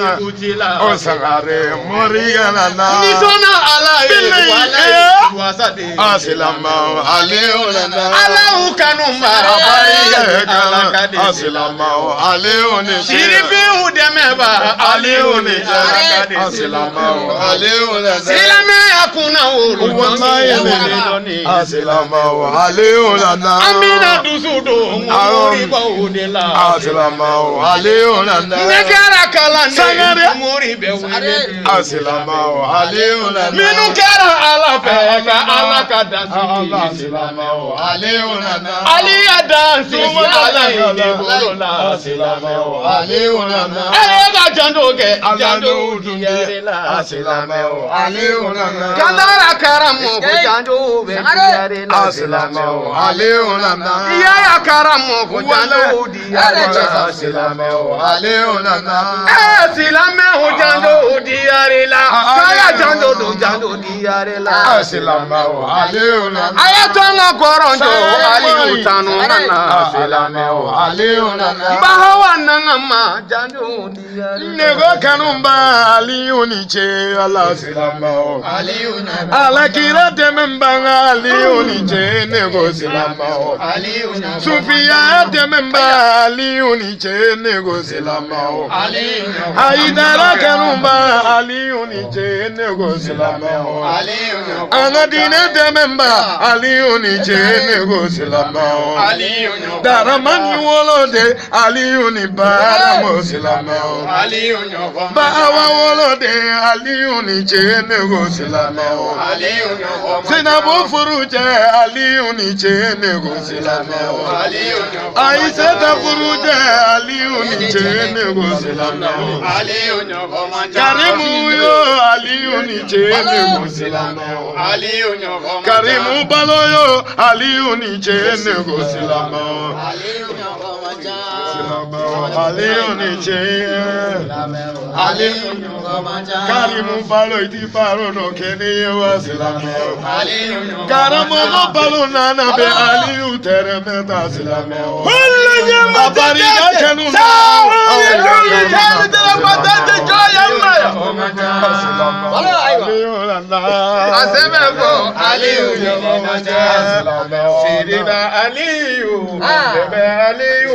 na o sangare morigana na nisona ala asilama aleona na ala kanumba ala kadi asilama aleona sirifi udemeba aleona kadi asilama aleona silame akuna wolu asilama aleona na amina dusudo muri ba udela asilama aleona na nekara kala ne muri be wele asilama aleona na minu kara ala fe ka ala ka dansi asilama aleona na ali ya dansi ala ni bolola asilama aleona na ga jando dunge la asilama aleona na kandara karamo ko jando be yare la asilama aleona na ya karamo ko jando di yare la asilama aleona na silame ho jando di yare la kaya jando di yare la asilama aleona na ayatonga koronjo ali utanu nana asilama aleona na bahawa nangama jando di yare nego kanumba aliuni che ala silama aliuna ala kira tememba aliuni che nego silama aliuna Sufia tememba aliuni che nego silama aliuna Aidara kanumba aliuni che nego silama aliuna Angadine tememba aliuni che nego silama aliuna Daramani wolode aliuni baramo silama aliuna Bawa wolode aliuni che nego silama aliuna Sinabu furuje aliuni che nego silama aliuna Aiseta furuje aliuni che nego silama aliuna Karimu yo aliuni che nego silama aliuna Karimu baloyo aliuni che nego silama aliuni che Karimu balo iti balo no kene wa silama Karamu no balo nana be aliu tere meta silama Abari ya kenu Asemebo Aliyu Sirina Aliyu Bebe Aliyu